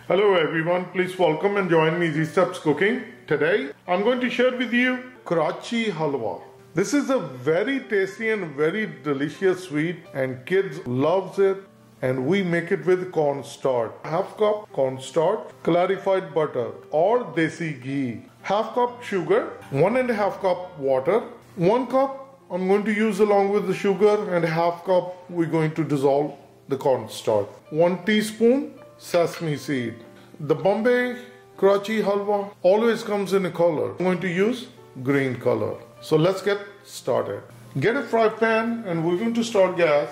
Hello everyone, please welcome and join me Easy Steps Cooking. Today I'm going to share with you Karachi Halwa. This is a very tasty and very delicious sweet and kids loves it, and we make it with cornstarch. Half cup cornstarch, clarified butter or desi ghee, half cup sugar, 1.5 cup water, 1 cup I'm going to use along with the sugar, and half cup we're going to dissolve the cornstarch. 1 teaspoon sesame seed. The Bombay Karachi Halwa always comes in a color. I'm going to use green color. So let's get started. Get a fry pan and we're going to start gas.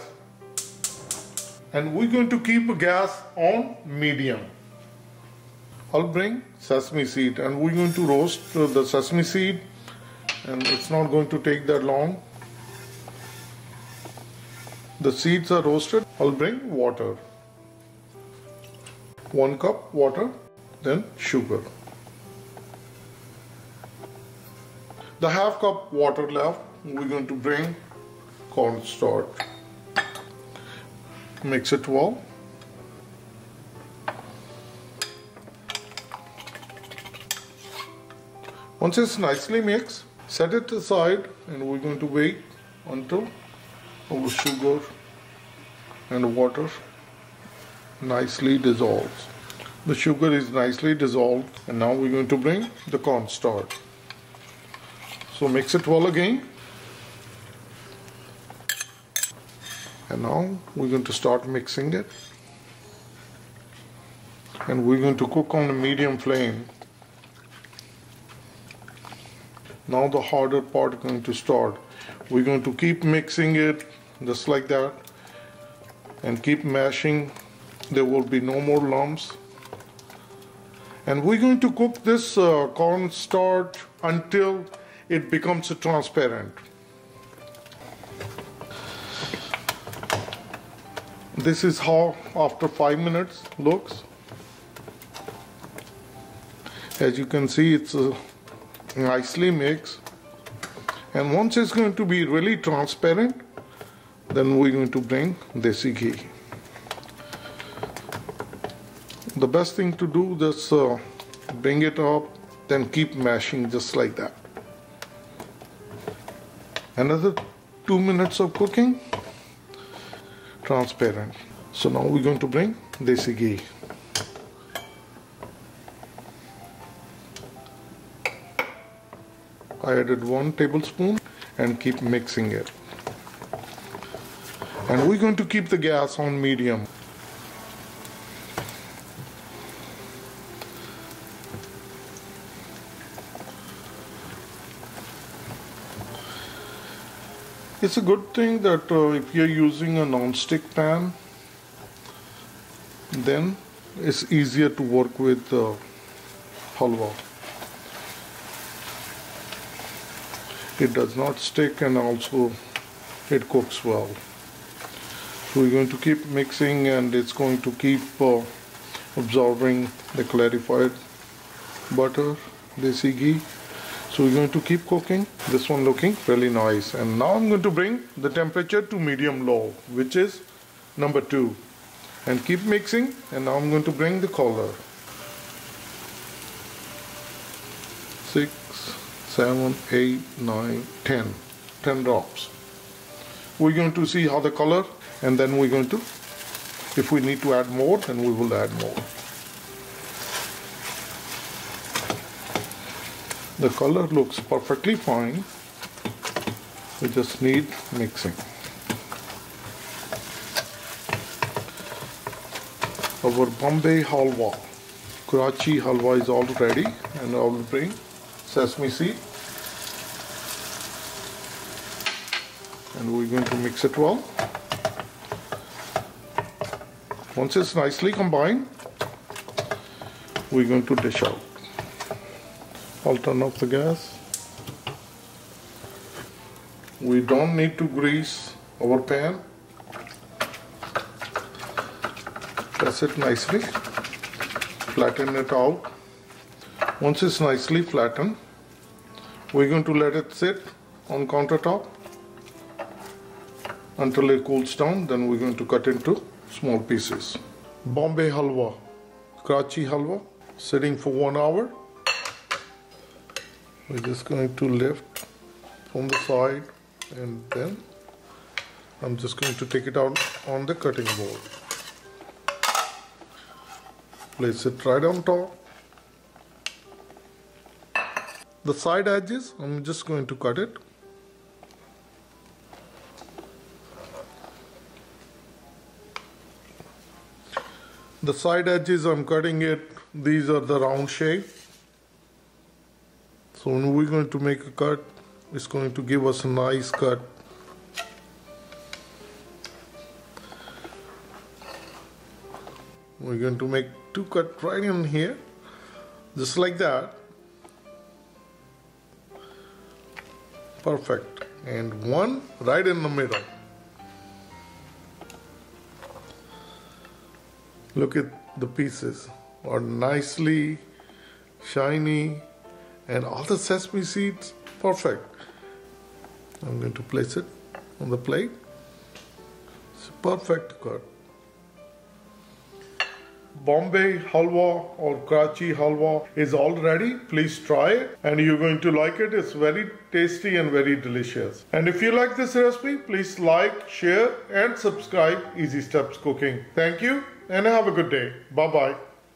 And we're going to keep the gas on medium. I'll bring sesame seed and we're going to roast the sesame seed, and it's not going to take that long. The seeds are roasted. I'll bring water. 1 cup water, then sugar. The half cup water left, we're going to bring cornstarch. Mix it well. Once it's nicely mixed, set it aside, and we're going to wait until our sugar and water nicely dissolves. The sugar is nicely dissolved, and now we're going to bring the cornstarch. So mix it well again. And now we're going to start mixing it. And we're going to cook on a medium flame. Now the harder part is going to start. We're going to keep mixing it just like that and keep mashing. There will be no more lumps. And we're going to cook this cornstarch until it becomes transparent. This is how after 5 minutes looks. As you can see, it's nicely mixed. And once it's going to be really transparent, then we're going to bring desi ghee. The best thing to do is bring it up, then keep mashing just like that. Another 2 minutes of cooking, transparent. So now we're going to bring desi ghee. I added 1 tablespoon and keep mixing it. And we're going to keep the gas on medium. It's a good thing that if you're using a non-stick pan, then it's easier to work with halwa. It does not stick, and also it cooks well. So we're going to keep mixing, and it's going to keep absorbing the clarified butter, desi ghee. So we're going to keep cooking. This one looking really nice. And now I'm going to bring the temperature to medium low, which is number 2. And keep mixing. And now I'm going to bring the color. 6, 7, 8, 9, 10. 10 drops. We're going to see how the color, and then we're going to, if we need to add more, then we will add more. The color looks perfectly fine. We just need mixing. Our Bombay Halwa, Karachi Halwa is all ready, and I will bring sesame seed. And we're going to mix it well. Once it's nicely combined, we're going to dish out. I'll turn off the gas. We don't need to grease our pan. Press it nicely. Flatten it out. Once it's nicely flattened, we're going to let it sit on countertop until it cools down. Then we're going to cut into small pieces. Bombay Halwa, Karachi Halwa sitting for 1 hour. We're just going to lift from the side and then I'm just going to take it out on the cutting board. Place it right on top. The side edges, I'm just going to cut it. The side edges, I'm cutting it. These are the round shape. So when we're going to make a cut, it's going to give us a nice cut. We're going to make 2 cuts right in here, just like that. Perfect. And 1 right in the middle. Look at the pieces are nicely shiny and all the sesame seeds perfect. I'm going to place it on the plate. It's a perfect cut. Bombay Halwa or Karachi Halwa is all ready. Please try it and you're going to like it. It's very tasty and very delicious. And if you like this recipe, please like, share and subscribe Easy Steps Cooking. Thank you and have a good day. Bye-bye.